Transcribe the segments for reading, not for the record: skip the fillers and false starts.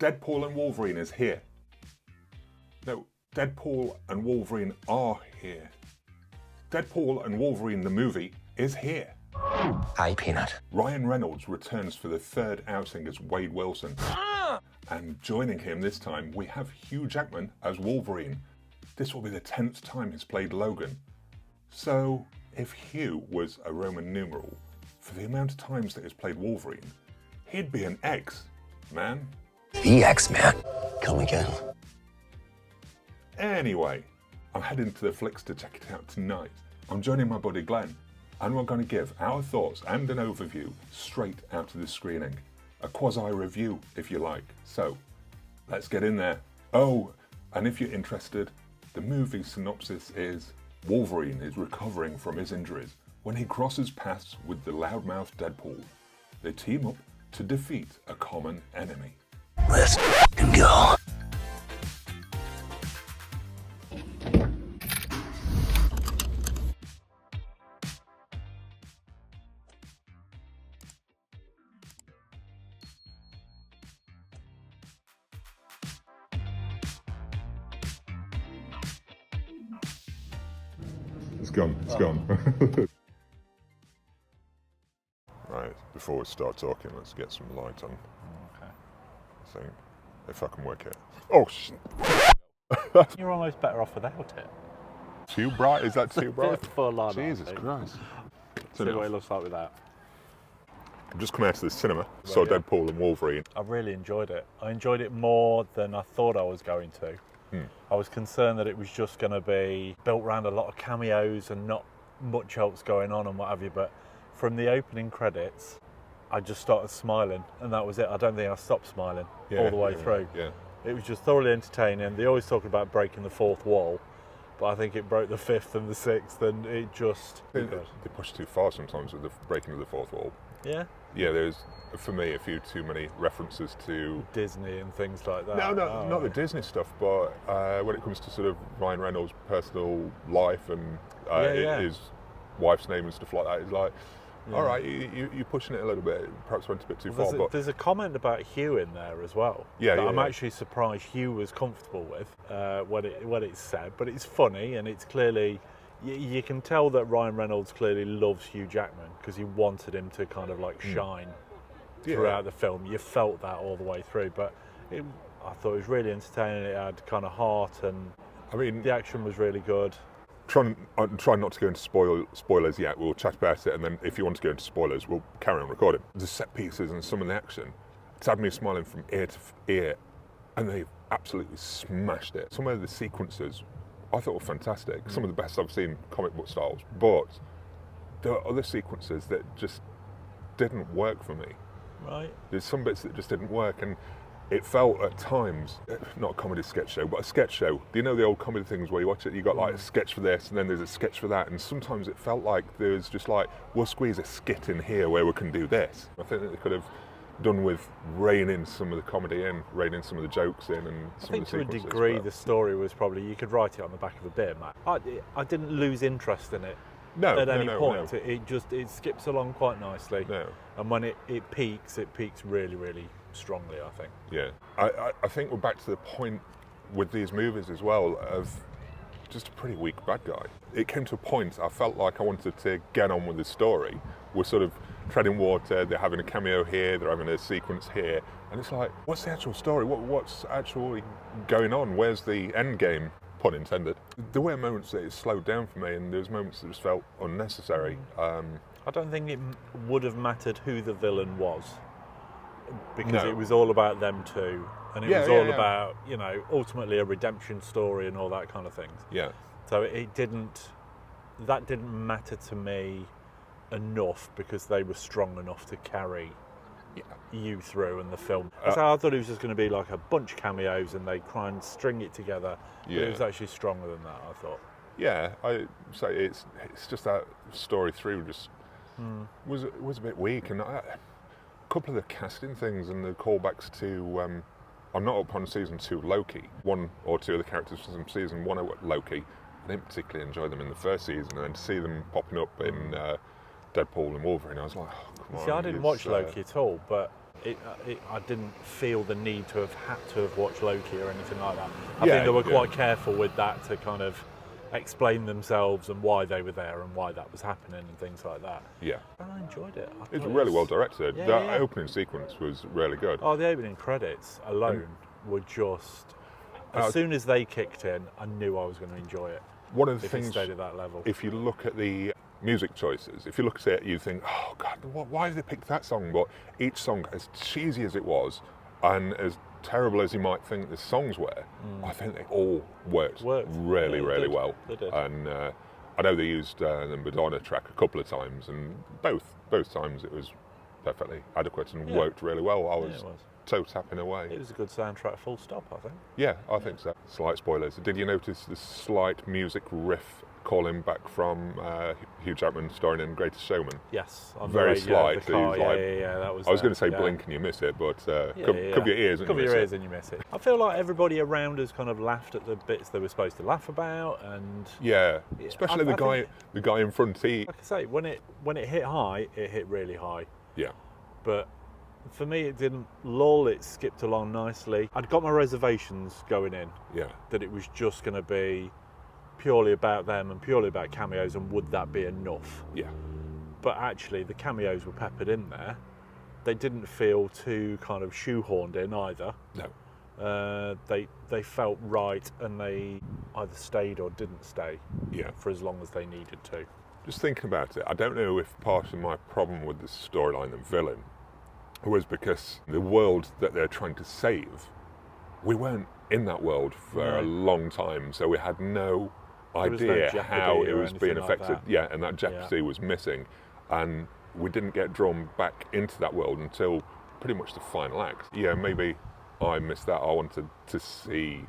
Deadpool and Wolverine is here. No, Deadpool and Wolverine are here. Deadpool and Wolverine the movie is here. Hi, Peanut. Ryan Reynolds returns for the third outing as Wade Wilson. And joining him this time, we have Hugh Jackman as Wolverine. This will be the 10th time he's played Logan. So, if Hugh was a Roman numeral, for the amount of times that he's played Wolverine, he'd be an X, man. The X-Man. Come again. Anyway, I'm heading to the flicks to check it out tonight. I'm joining my buddy Glenn, and we're going to give our thoughts and an overview straight out of the screening. A quasi-review, if you like. So, let's get in there. Oh, and if you're interested, the movie synopsis is Wolverine is recovering from his injuries when he crosses paths with the loudmouth Deadpool. They team up to defeat a common enemy. Let's go. It's gone. Right, before we start talking, let's get some light on. Okay. I think, if I can work it. Oh, You're almost better off without it. Too bright? Is that too bright? It's full on. Jesus Christ. See what it looks like with that. I've just come out to the cinema, saw Deadpool and Wolverine. I really enjoyed it. I enjoyed it more than I thought I was going to. I was concerned that it was just going to be built around a lot of cameos and not much else going on and what have you, but from the opening credits, I just started smiling, and that was it. I don't think I stopped smiling all the way through. Yeah. It was just thoroughly entertaining. They always talk about breaking the fourth wall, but I think it broke the fifth and the sixth, and it just... They push too far sometimes with the breaking of the fourth wall. Yeah? Yeah, there's, for me, a few too many references to... Disney and things like that. No, not the Disney stuff, but when it comes to sort of Ryan Reynolds' personal life and his wife's name and stuff like that, it's like, all right, you're pushing it a little bit, perhaps went a bit too far. There's a comment about Hugh in there as well. I'm actually surprised Hugh was comfortable with what it's said, but it's funny and it's clearly... You can tell that Ryan Reynolds clearly loves Hugh Jackman because he wanted him to kind of like shine throughout the film. You felt that all the way through, but I thought it was really entertaining. It had kind of heart, and I mean the action was really good. Try not to go into spoilers yet. We'll chat about it, and then if you want to go into spoilers, we'll carry on recording. The set pieces and some of the action, it's had me smiling from ear to ear, and they've absolutely smashed it. Some of the sequences I thought were fantastic. Some of the best I've seen comic book styles, but there are other sequences that just didn't work for me. Right. There's some bits that just didn't work, and it felt at times, not a comedy sketch show, but a sketch show. Do you know the old comedy things where you watch it, you got like a sketch for this, and then there's a sketch for that, and sometimes it felt like there's just like, we'll squeeze a skit in here where we can do this. I think that they could have done with reining some of the comedy in, reining some of the jokes in, and some of the sequences. I think to a degree the story was probably, you could write it on the back of a beer, Matt. I didn't lose interest in it at any point. No. It skips along quite nicely. No. And when it peaks really, really strongly, I think. Yeah. I think we're back to the point with these movies as well of just a pretty weak bad guy. It came to a point I felt like I wanted to get on with the story. We're sort of treading water, they're having a cameo here, they're having a sequence here, and it's like, what's the actual story? What's actually going on? Where's the end game, pun intended? There were moments that it slowed down for me, and there was moments that just felt unnecessary. I don't think it would have mattered who the villain was, because it was all about them two, and it was all about, ultimately a redemption story and all that kind of things. Yeah. So that didn't matter to me enough because they were strong enough to carry you through in the film. So I thought it was just going to be like a bunch of cameos and they try and string it together. But it was actually stronger than that, I thought. Yeah, I say it's just that story through just was a bit weak, and a couple of the casting things and the callbacks to I'm not up on season 2 Loki. One or two of the characters from season 1 are Loki. I didn't particularly enjoy them in the first season, and then to see them popping up in Deadpool and Wolverine, I was like, oh, come on. See, I didn't watch Loki at all, but I didn't feel the need to have had to have watched Loki or anything like that. I Yeah, think they were yeah. quite careful with that to kind of explain themselves and why they were there and why that was happening and things like that. Yeah. And I enjoyed it. I It's thought really well directed. Yeah, That yeah. opening sequence was really good. Oh, the opening credits alone were just... As soon as they kicked in, I knew I was going to enjoy it. One of the If it things, stayed at that level. if you look at the music choices, if you look at it, you think, oh God, why have they picked that song? But each song, as cheesy as it was, and as terrible as you might think the songs were, I think they all worked really, Yeah, really did. well. They did. And I know they used the Madonna track a couple of times, and both times it was perfectly adequate and worked really well. I was it was. toe tapping away. It was a good soundtrack, full stop, I think. Yeah, I think so. Slight spoilers. Did you notice the slight music riff calling back from Hugh Jackman starring in Greatest Showman? Yes. On Very the radio, slight. The car. He was like- Yeah, that was I was going to say yeah. blink and you miss it, but Yeah, cover your ears and cover you your miss ears it. and you miss it. I feel like everybody around us kind of laughed at the bits they were supposed to laugh about, and Yeah, especially I the guy in front. He, like I say, when it hit high, it hit really high. yeah, But for me, it didn't lull. It skipped along nicely. I'd got my reservations going in yeah, that it was just going to be purely about them and purely about cameos, and would that be enough? yeah, But actually, the cameos were peppered in there. They didn't feel too kind of shoehorned in either. no, They felt right, and they either stayed or didn't stay yeah. for as long as they needed to. Just thinking about it, I don't know if part of my problem with the storyline of villain was because the world that they're trying to save, we weren't in that world for a long time, so we had no was no idea jeopardy how it or was being anything like affected. that. Yeah, and that jeopardy was missing, and we didn't get drawn back into that world until pretty much the final act. Yeah, maybe I missed that. I wanted to see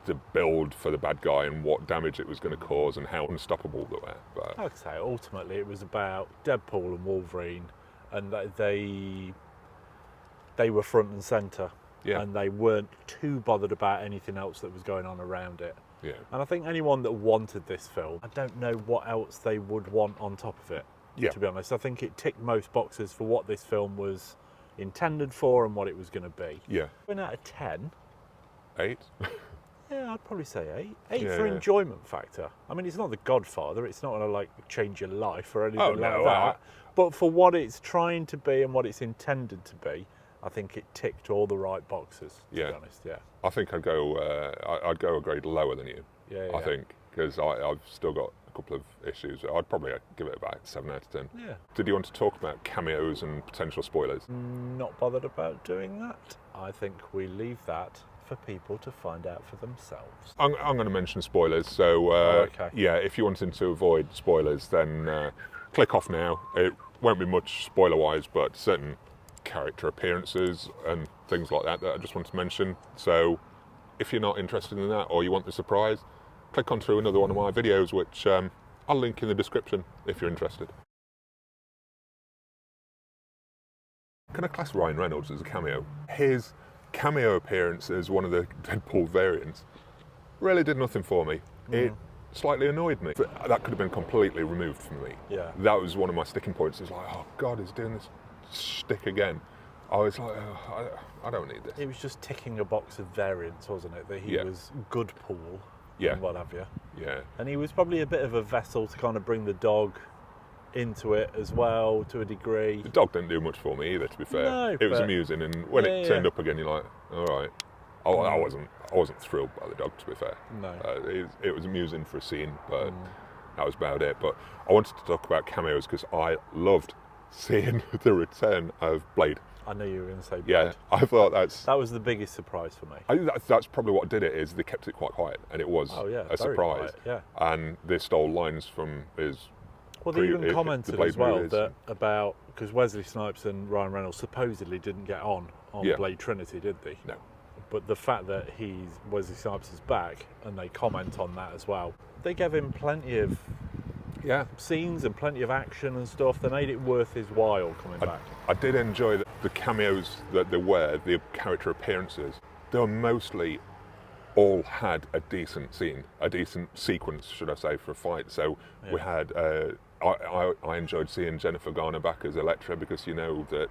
the build for the bad guy and what damage it was going to cause and how unstoppable they were. But Like I say, ultimately it was about Deadpool and Wolverine, and they were front and centre, Yeah. and they weren't too bothered about anything else that was going on around it. yeah, And I think anyone that wanted this film, I don't know what else they would want on top of it, Yeah. to be honest. I think it ticked most boxes for what this film was intended for and what it was going to be. yeah, 1 out of 10, 8. yeah, I'd probably say 8. 8 Yeah, for yeah. enjoyment factor. I mean, it's not The Godfather, it's not going to like change your life or anything Oh, like no, that. But for what it's trying to be and what it's intended to be, I think it ticked all the right boxes, to Yeah. be honest, yeah. I think I'd go a grade lower than you. Yeah, I yeah. think because I've still got a couple of issues. I'd probably give it about 7 out of 10. Yeah. Did you want to talk about cameos and potential spoilers? Not bothered about doing that. I think we leave that for people to find out for themselves. I'm going to mention spoilers, so okay. yeah, if you're wanting to avoid spoilers, then click off now. It won't be much spoiler-wise, but certain character appearances and things like that I just want to mention. So if you're not interested in that or you want the surprise, click on through another one of my videos, which I'll link in the description if you're interested. Can I class Ryan Reynolds as a cameo? His cameo appearance as one of the Deadpool variants really did nothing for me. It slightly annoyed me. That could have been completely removed from me. Yeah. That was one of my sticking points. It's like, oh God, he's doing this shtick again. I was like, oh, I don't need this. It was just ticking a box of variants, wasn't it? That he Yeah. was good Pool Yeah. and what have you. Yeah. And he was probably a bit of a vessel to kind of bring the dog into it as well, to a degree. The dog didn't do much for me either, to be fair. No, it was but- amusing, and when it Yeah, turned yeah. up again, you're like, all right. I wasn't thrilled by the dog, to be fair. No. It was amusing for a scene, but that was about it. But I wanted to talk about cameos because I loved seeing the return of Blade. I knew you were going to say Blade. Yeah, I thought That was the biggest surprise for me. I think that's probably what did it, is they kept it quite quiet, and it was Oh, yeah, a very surprise. quiet, yeah. And they stole lines from his. Well, they even the commented Blade as well movies. that about, because Wesley Snipes and Ryan Reynolds supposedly didn't get on Yeah. Blade Trinity, did they? No. But the fact that Wesley Snipes is back, and they comment on that as well, they gave him plenty of Yeah. scenes and plenty of action and stuff. They made it worth his while coming back. I did enjoy the cameos that there were, the character appearances. They were mostly all had a decent scene, a decent sequence, should I say, for a fight. So we had, I enjoyed seeing Jennifer Garner back as Elektra, because you know that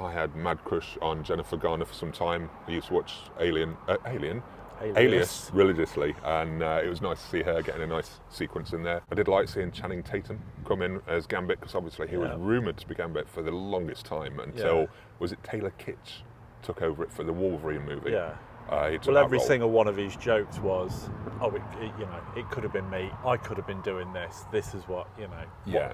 I had mad crush on Jennifer Garner for some time. I used to watch Alias religiously, and it was nice to see her getting a nice sequence in there. I did like seeing Channing Tatum come in as Gambit, because obviously he was rumoured to be Gambit for the longest time until, was it Taylor Kitsch took over it for the Wolverine movie? Yeah. Well, every single one of his jokes was, it could have been me. I could have been doing this. This is what,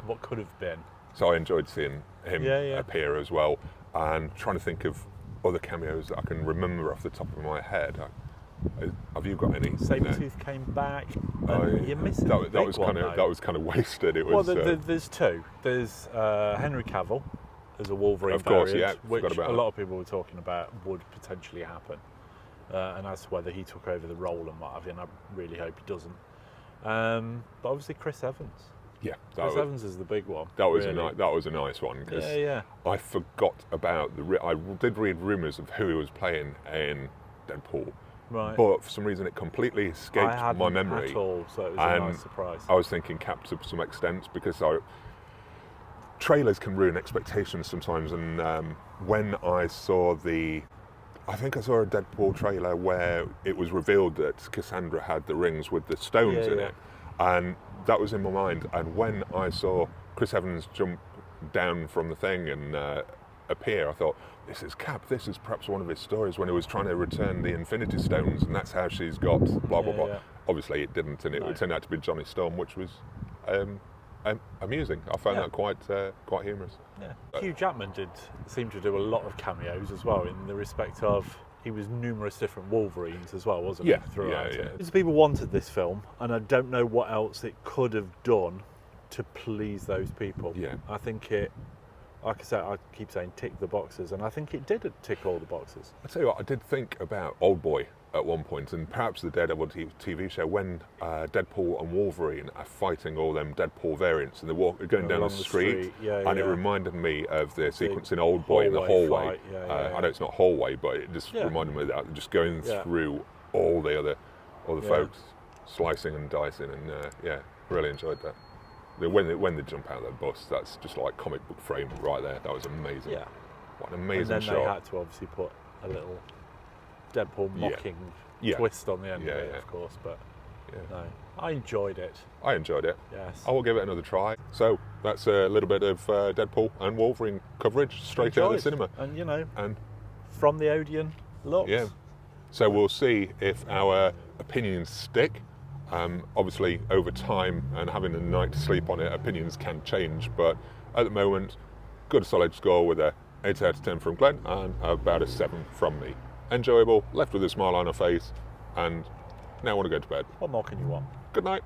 what could have been. So I enjoyed seeing him appear as well, and trying to think of other cameos that I can remember off the top of my head. Have you got any? Sabretooth came back. You're missing that was kind of wasted. It was. Well, there's two. There's Henry Cavill as a Wolverine of course, variant, yeah, which about a lot of people were talking about would potentially happen. And as to whether he took over the role and what have you, and I really hope he doesn't. But obviously Chris Evans. Yeah, Chris Evans is the big one. That was a nice one, because I forgot about I did read rumours of who he was playing in Deadpool, right? But for some reason it completely escaped my memory at all. So it was a nice surprise. I was thinking Cap to some extent, because trailers can ruin expectations sometimes, and when I saw I think I saw a Deadpool trailer where it was revealed that Cassandra had the rings with the stones in it, and that was in my mind. And when I saw Chris Evans jump down from the thing and appear, I thought, this is Cap. This is perhaps one of his stories when he was trying to return the Infinity Stones, and that's how she's got blah blah blah. Yeah. Obviously, it didn't, and it turned out to be Johnny Storm, which was amusing. I found that quite humorous. Yeah. Hugh Jackman did seem to do a lot of cameos as well, in the respect of he was numerous different Wolverines as well, wasn't he? Throughout it. Because people wanted this film, and I don't know what else it could have done to please those people. Yeah. I think it, like I said, I keep saying tick the boxes, and I think it did tick all the boxes. I tell you what, I did think about Oldboy at one point, and perhaps the Daredevil TV show, when Deadpool and Wolverine are fighting all them Deadpool variants, and they're going down the street, and it reminded me of the sequence in Oldboy in the hallway. I know it's not hallway, but it just reminded me of that, just going through all the other folks, slicing and dicing, and really enjoyed that. When they jump out of that bus, that's just like comic book frame right there. That was amazing. Yeah, what an amazing shot. And then they had to obviously put a little Deadpool mocking twist on the end of it, of course, but no, I enjoyed it. I enjoyed it. Yes. I will give it another try. So that's a little bit of Deadpool and Wolverine coverage straight out of the cinema. And from the Odeon looks. Yeah. So we'll see if our opinions stick. Obviously, over time and having a night to sleep on it, opinions can change, but at the moment, good solid score with a 8 out of 10 from Glenn and about a 7 from me. Enjoyable, left with a smile on her face, and now I want to go to bed. What more can you want? Good night.